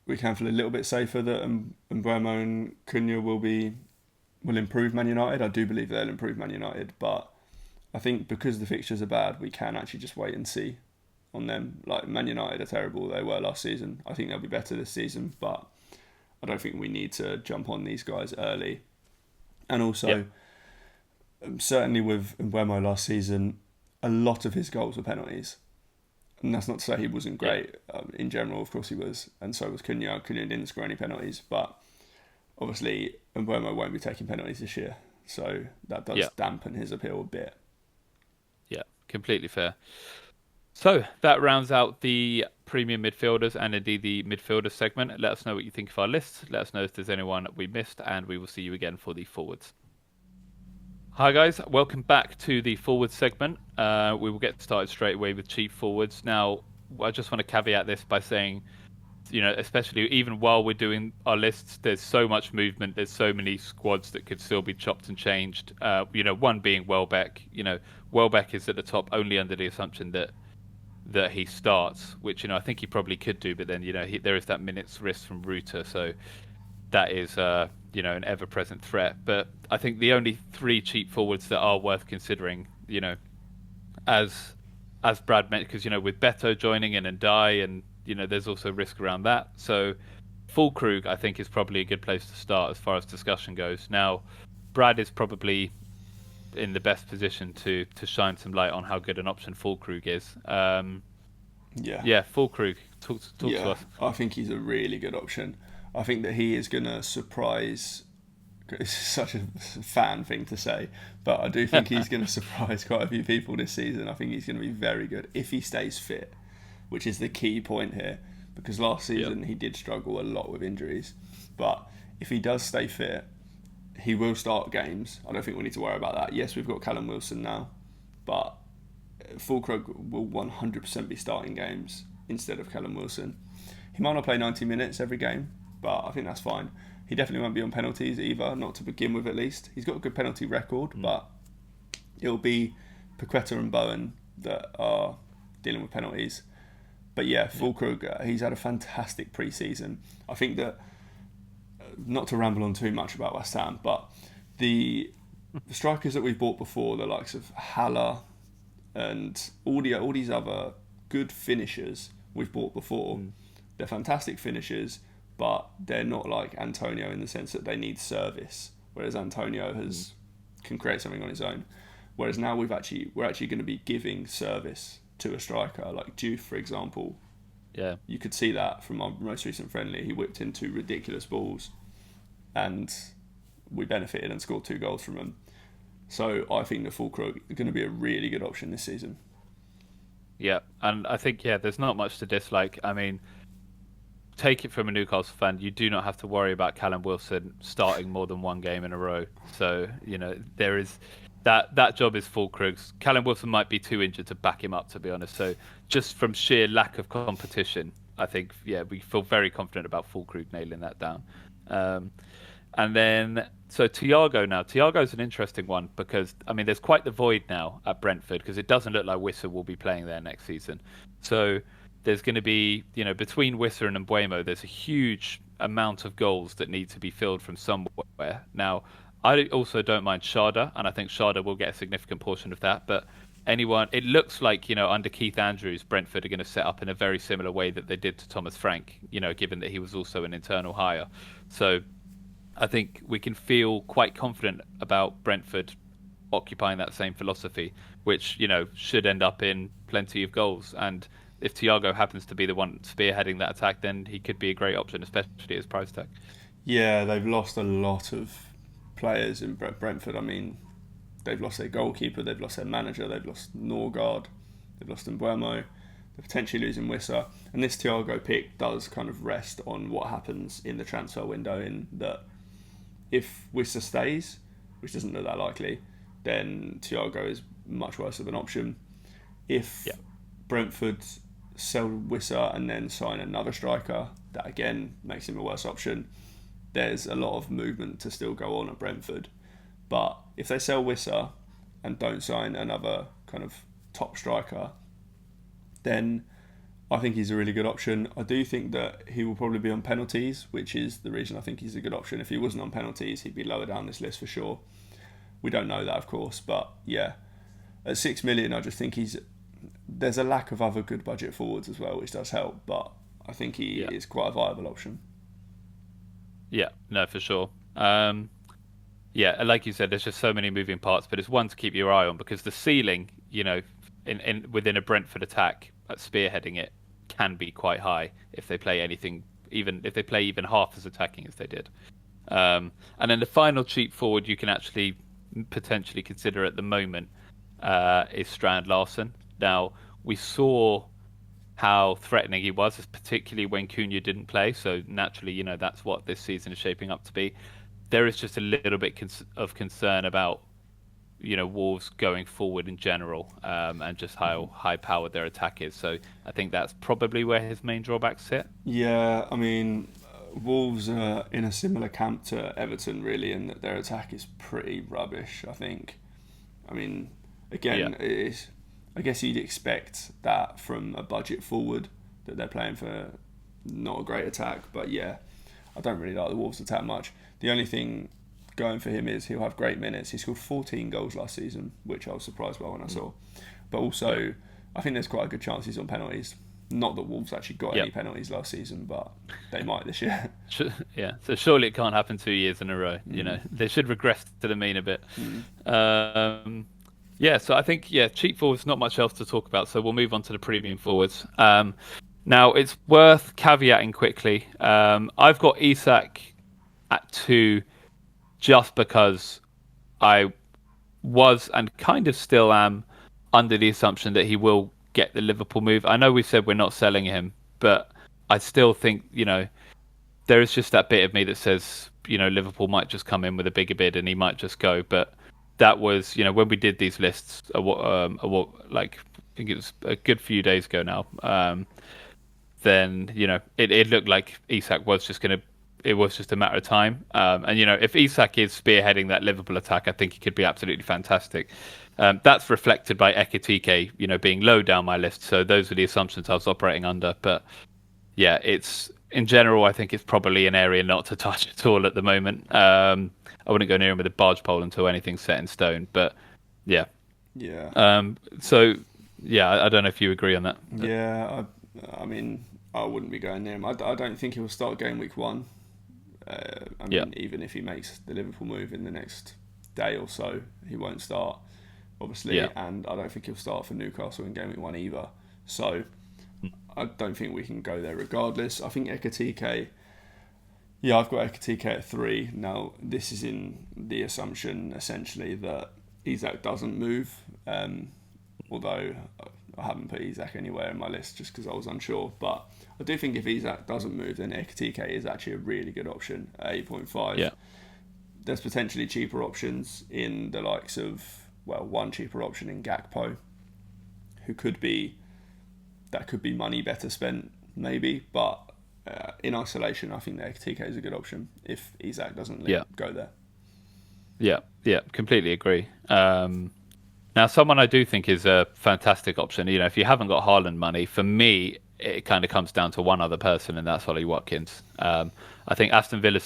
A: a little bit safer that Mbeumo and Cunha will improve Man United. I do believe they'll improve Man United, but I think because the fixtures are bad, we can actually just wait and see on them. Like Man United are terrible; they were last season. I think they'll be better this season, but I don't think we need to jump on these guys early. And also, certainly with Mbeumo last season, a lot of his goals were penalties. And that's not to say he wasn't great. In general, of course he was. And so was Cunha. Cunha didn't score any penalties. But obviously, Mbeumo won't be taking penalties this year. So that does dampen his appeal a bit.
B: Yeah, completely fair. So that rounds out the premium midfielders and indeed the midfielder segment. Let us know what you think of our list. Let us know if there's anyone we missed. And we will see you again for the forwards. Hi guys, welcome back to the forward segment. We will get started straight away with cheap forwards. Now, I just want to caveat this by saying, especially even while we're doing our lists, there's so much movement. There's so many squads that could still be chopped and changed. One being Welbeck. Welbeck is at the top only under the assumption that he starts, which I think he probably could do. But then there is that minutes risk from Ruta, so that is an ever-present threat. But I think the only 3 cheap forwards that are worth considering, as Brad mentioned, because with Beto joining in and Dye, and there's also risk around that. So Füllkrug, I think, is probably a good place to start as far as discussion goes. Now, Brad is probably in the best position to shine some light on how good an option Füllkrug is. Füllkrug, talk to us.
A: I think he's a really good option. I think that he is going to surprise... It's such a fan thing to say, but I do think he's going to surprise quite a few people this season. I think he's going to be very good if he stays fit, which is the key point here, because last season he did struggle a lot with injuries. But if he does stay fit, he will start games. I don't think we need to worry about that. Yes, we've got Callum Wilson now, but Füllkrug will 100% be starting games instead of Callum Wilson. He might not play 90 minutes every game, but I think that's fine. He definitely won't be on penalties either, not to begin with at least. He's got a good penalty record, but it'll be Paqueta and Bowen that are dealing with penalties. But Füllkrug, he's had a fantastic pre-season. I think that, not to ramble on too much about West Ham, but the strikers that we've bought before, the likes of Haller and all these other good finishers we've bought before, they're fantastic finishers, but they're not like Antonio in the sense that they need service, whereas Antonio can create something on his own. Whereas now we're actually going to be giving service to a striker, like Juve, for example.
B: Yeah,
A: you could see that from our most recent friendly. He whipped in 2 ridiculous balls, and we benefited and scored 2 goals from him. So I think the Fulkrug is going to be a really good option this season.
B: Yeah, and I think there's not much to dislike. I mean, take it from a Newcastle fan, you do not have to worry about Callum Wilson starting more than one game in a row. So there is that job is Fulkrug's. Callum Wilson might be too injured to back him up, to be honest. So just from sheer lack of competition, I think we feel very confident about Fulkrug nailing that down. And then so Thiago's an interesting one because I mean there's quite the void now at Brentford because it doesn't look like Wissa will be playing there next season. So there's going to be, between Wissa and Mbeumo, there's a huge amount of goals that need to be filled from somewhere. Now, I also don't mind Sharda, and I think Sharda will get a significant portion of that. But it looks like, under Keith Andrews, Brentford are going to set up in a very similar way that they did to Thomas Frank, given that he was also an internal hire. So I think we can feel quite confident about Brentford occupying that same philosophy, which, should end up in plenty of goals. And if Thiago happens to be the one spearheading that attack, then he could be a great option, especially at his price tag.
A: Yeah, they've lost a lot of players in Brentford. I mean, they've lost their goalkeeper, they've lost their manager, they've lost Norgard, they've lost Mbeumo, they're potentially losing Wissa. And this Thiago pick does kind of rest on what happens in the transfer window, in that if Wissa stays, which doesn't look that likely, then Thiago is much worse of an option. If Brentford sell Wissa and then sign another striker, that again makes him a worse option. There's a lot of movement to still go on at Brentford. But if they sell Wissa and don't sign another kind of top striker, then I think he's a really good option. I do think that he will probably be on penalties, which is the reason I think he's a good option. If he wasn't on penalties, he'd be lower down this list for sure. We don't know that, of course, but yeah. At 6 million, I just think there's a lack of other good budget forwards as well, which does help, but I think he is quite a viable option.
B: Yeah, no, for sure. Like you said, there's just so many moving parts, but it's one to keep your eye on because the ceiling, within a Brentford attack, spearheading it, can be quite high if they play even half as attacking as they did. And then the final cheap forward you can actually potentially consider at the moment is Strand Larsen. Now, we saw how threatening he was, particularly when Cunha didn't play. So naturally, that's what this season is shaping up to be. There is just a little bit of concern about, Wolves going forward in general, and just how high-powered their attack is. So I think that's probably where his main drawbacks sit. Yeah,
A: I mean, Wolves are in a similar camp to Everton, really, in that their attack is pretty rubbish, I think. I mean, again, I guess you'd expect that from a budget forward, that they're playing for not a great attack. But yeah, I don't really like the Wolves attack much. The only thing going for him is he'll have great minutes. He scored 14 goals last season, which I was surprised by when I saw. But also, I think there's quite a good chance he's on penalties. Not that Wolves actually got any penalties last season, but they might this year.
B: Yeah, so surely it can't happen 2 years in a row. They should regress to the mean a bit. So I think, cheap forwards, not much else to talk about, so we'll move on to the premium forwards. Now, it's worth caveating quickly. I've got Isak at 2 just because I was and kind of still am under the assumption that he will get the Liverpool move. I know we said we're not selling him, but I still think, there is just that bit of me that says, Liverpool might just come in with a bigger bid and he might just go, but that was, when we did these lists, I think it was a good few days ago now. Then it looked like Isak was just going to. It was just a matter of time. And if Isak is spearheading that Liverpool attack, I think he could be absolutely fantastic. That's reflected by Ekitike, being low down my list. So those are the assumptions I was operating under. But yeah, it's in general, I think it's probably an area not to touch at all at the moment. I wouldn't go near him with a barge pole until anything's set in stone. But yeah. I don't know if you agree on that.
A: Yeah, I mean, I wouldn't be going near him. I don't think he'll start game week 1. Even if he makes the Liverpool move in the next day or so, he won't start, obviously. And I don't think he'll start for Newcastle in game week 1 either. So I don't think we can go there regardless. I think Ekitike... Yeah, I've got Ekitike at 3. Now, this is in the assumption, essentially, that Isak doesn't move. Although I haven't put Isak anywhere in my list just because I was unsure. But I do think if Isak doesn't move, then Ekitike is actually a really good option at 8.5.
B: Yeah.
A: There's potentially cheaper options in the likes of, well, one cheaper option in Gakpo, who could be money better spent, maybe. But in isolation, I think that Ekitike is a good option if Isak doesn't go there.
B: Yeah, completely agree. Now, someone I do think is a fantastic option. If you haven't got Haaland money, for me, it kind of comes down to one other person, and that's Ollie Watkins. I think Aston Villa.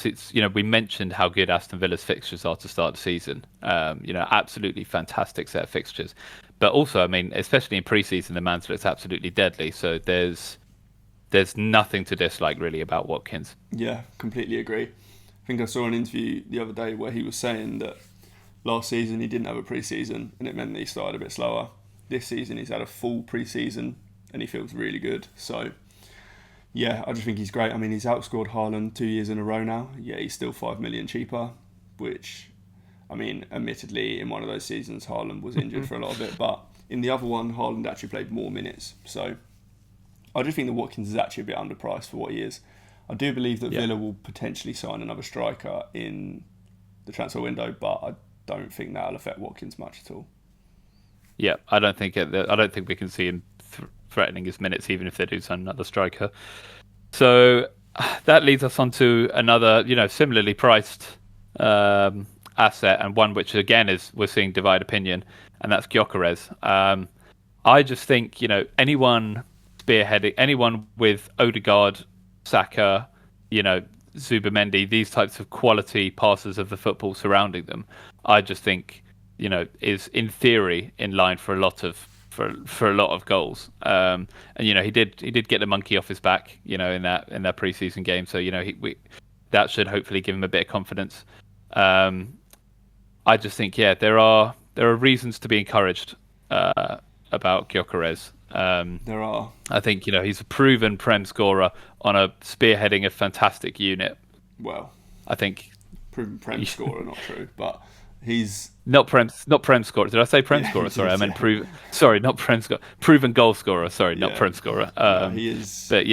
B: We mentioned how good Aston Villa's fixtures are to start the season. Absolutely fantastic set of fixtures. But also, I mean, especially in pre-season, the man's looks absolutely deadly. So there's nothing to dislike really about Watkins.
A: Yeah, completely agree. I think I saw an interview the other day where he was saying that last season he didn't have a pre-season and it meant that he started a bit slower. This season he's had a full pre-season and he feels really good. So, yeah, I just think he's great. I mean, he's outscored Haaland 2 years in a row now. Yeah, he's still 5 million cheaper, which, I mean, admittedly, in one of those seasons, Haaland was injured for a lot of it. But in the other one, Haaland actually played more minutes. So I just think that Watkins is actually a bit underpriced for what he is. I do believe that Villa will potentially sign another striker in the transfer window, but I don't think that'll affect Watkins much at all.
B: Yeah, I don't think we can see him threatening his minutes, even if they do sign another striker. So that leads us on to another, similarly priced asset, and one which again we're seeing divide opinion, and that's Gyökeres. I just think anyone spearheading, anyone with Odegaard, Saka, Zubimendi, these types of quality passers of the football surrounding them, I just think is in theory in line for a lot of goals. And he did get the monkey off his back, in that preseason game. So that should hopefully give him a bit of confidence. I just think there are reasons to be encouraged about Gyökeres.
A: There are.
B: I think he's a proven Prem scorer on a spearheading a fantastic unit.
A: Well,
B: I think
A: proven Prem scorer, not true, but he's
B: not Prem scorer. Did I say Prem scorer? Sorry, I meant proven. Sorry, not Prem scorer. Proven goal scorer. Sorry, not Prem scorer.
A: He is.
B: But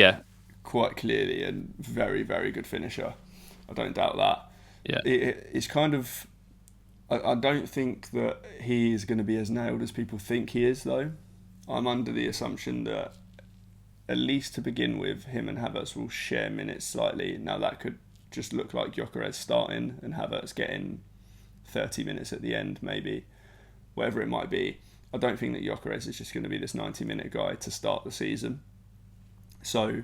A: quite clearly a very, very good finisher. I don't doubt that.
B: Yeah,
A: it's kind of. I don't think that he is going to be as nailed as people think he is, though. I'm under the assumption that, at least to begin with, him and Havertz will share minutes slightly. Now, that could just look like Gyökeres starting and Havertz getting 30 minutes at the end, maybe. Whatever it might be. I don't think that Gyökeres is just going to be this 90-minute guy to start the season. So,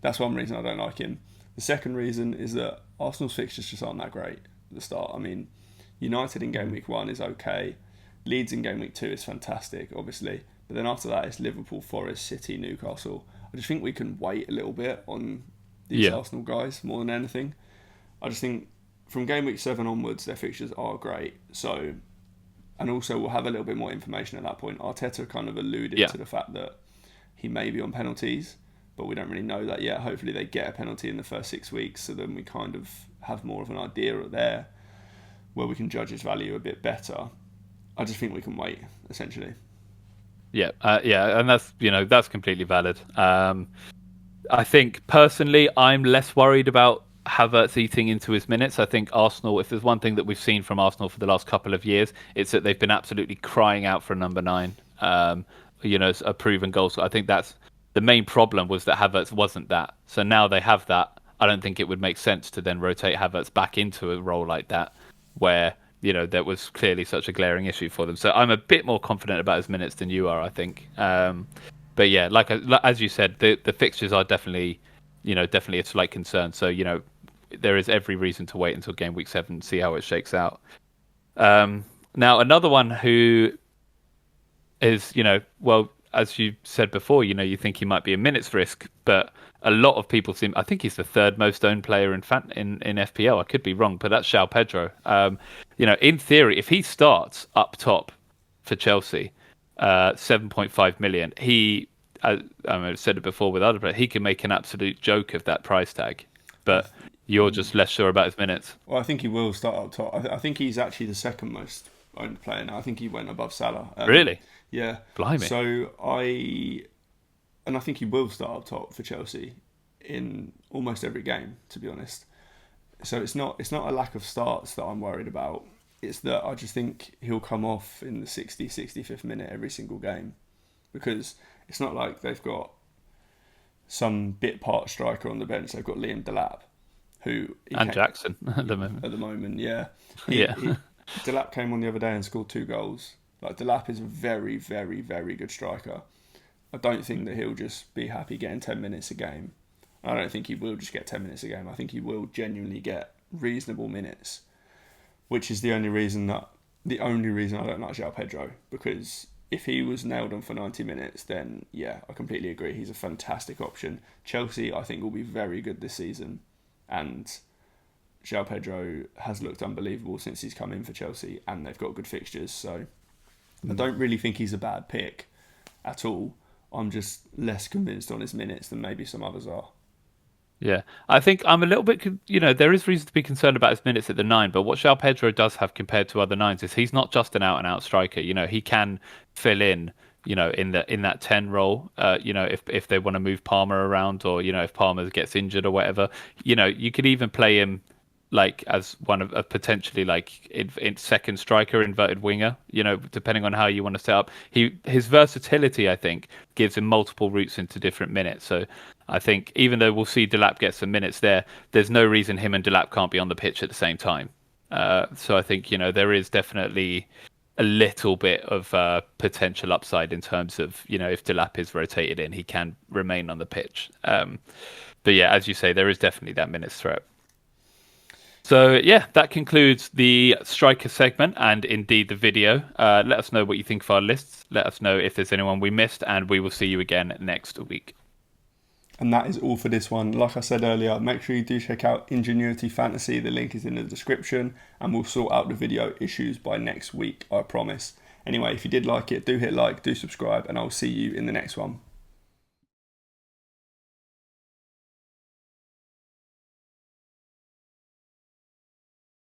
A: that's one reason I don't like him. The second reason is that Arsenal's fixtures just aren't that great at the start. I mean, United in Game Week 1 is okay. Leeds in Game Week 2 is fantastic, obviously. But then after that, it's Liverpool, Forest, City, Newcastle. I just think we can wait a little bit on these Arsenal guys more than anything. I just think from Game Week 7 onwards, their fixtures are great. So, and also we'll have a little bit more information at that point. Arteta kind of alluded to the fact that he may be on penalties, but we don't really know that yet. Hopefully they get a penalty in the first 6 weeks, so then we kind of have more of an idea there where we can judge his value a bit better. I just think we can wait, essentially.
B: Yeah, and that's completely valid. I think personally, I'm less worried about Havertz eating into his minutes. I think Arsenal, if there's one thing that we've seen from Arsenal for the last couple of years, it's that they've been absolutely crying out for a number 9. A proven goal. So I think that's the main problem, was that Havertz wasn't that. So now they have that. I don't think it would make sense to then rotate Havertz back into a role like that, where that was clearly such a glaring issue for them. So I'm a bit more confident about his minutes than you are, I think. But yeah, as you said, the fixtures are definitely a slight concern. So there is every reason to wait until Game Week 7 and see how it shakes out. Now another one who is as you said before, you think he might be a minutes risk, but a lot of people I think he's the third most owned player in FPL. I could be wrong, but that's João Pedro. In theory, if he starts up top for Chelsea, 7.5 million, I've said it before with other players, he can make an absolute joke of that price tag. But you're just less sure about his minutes.
A: Well, I think he will start up top. I think he's actually the second most owned player now. I think he went above Salah.
B: Really?
A: Yeah.
B: Blimey.
A: So I think he will start up top for Chelsea in almost every game, to be honest. So it's not a lack of starts that I'm worried about. It's that I just think he'll come off in the 65th minute every single game, because it's not like they've got some bit part striker on the bench. They've got Liam Delap,
B: Jackson at the moment.
A: At the moment, yeah.
B: Yeah.
A: Delap came on the other day and scored 2 goals. Like, Delap is a very, very, very good striker. I don't think that he'll just be happy getting 10 minutes a game. I don't think he will just get 10 minutes a game. I think he will genuinely get reasonable minutes, which is the only reason I don't like João Pedro, because if he was nailed on for 90 minutes, then yeah, I completely agree. He's a fantastic option. Chelsea, I think, will be very good this season, and João Pedro has looked unbelievable since he's come in for Chelsea, and they've got good fixtures. So I don't really think he's a bad pick at all. I'm just less convinced on his minutes than maybe some others are.
B: Yeah, I think I'm a little bit, there is reason to be concerned about his minutes at the 9, but what João Pedro does have compared to other 9s is he's not just an out-and-out striker. He can fill in, in that 10 role, if they want to move Palmer around, or, if Palmer gets injured or whatever, you could even play him like as one of a potentially like in second striker, inverted winger, depending on how you want to set up. His versatility, I think, gives him multiple routes into different minutes. So I think even though we'll see Delap get some minutes there's no reason him and Delap can't be on the pitch at the same time. So I think, there is definitely a little bit of potential upside in terms of, if Delap is rotated in, he can remain on the pitch. But yeah, as you say, there is definitely that minutes threat. So yeah, that concludes the striker segment and indeed the video. Let us know what you think of our lists. Let us know if there's anyone we missed, and we will see you again next week.
A: And that is all for this one. Like I said earlier, make sure you do check out Ingenuity Fantasy. The link is in the description, and we'll sort out the video issues by next week, I promise. Anyway, if you did like it, do hit like, do subscribe, and I'll see you in the next one.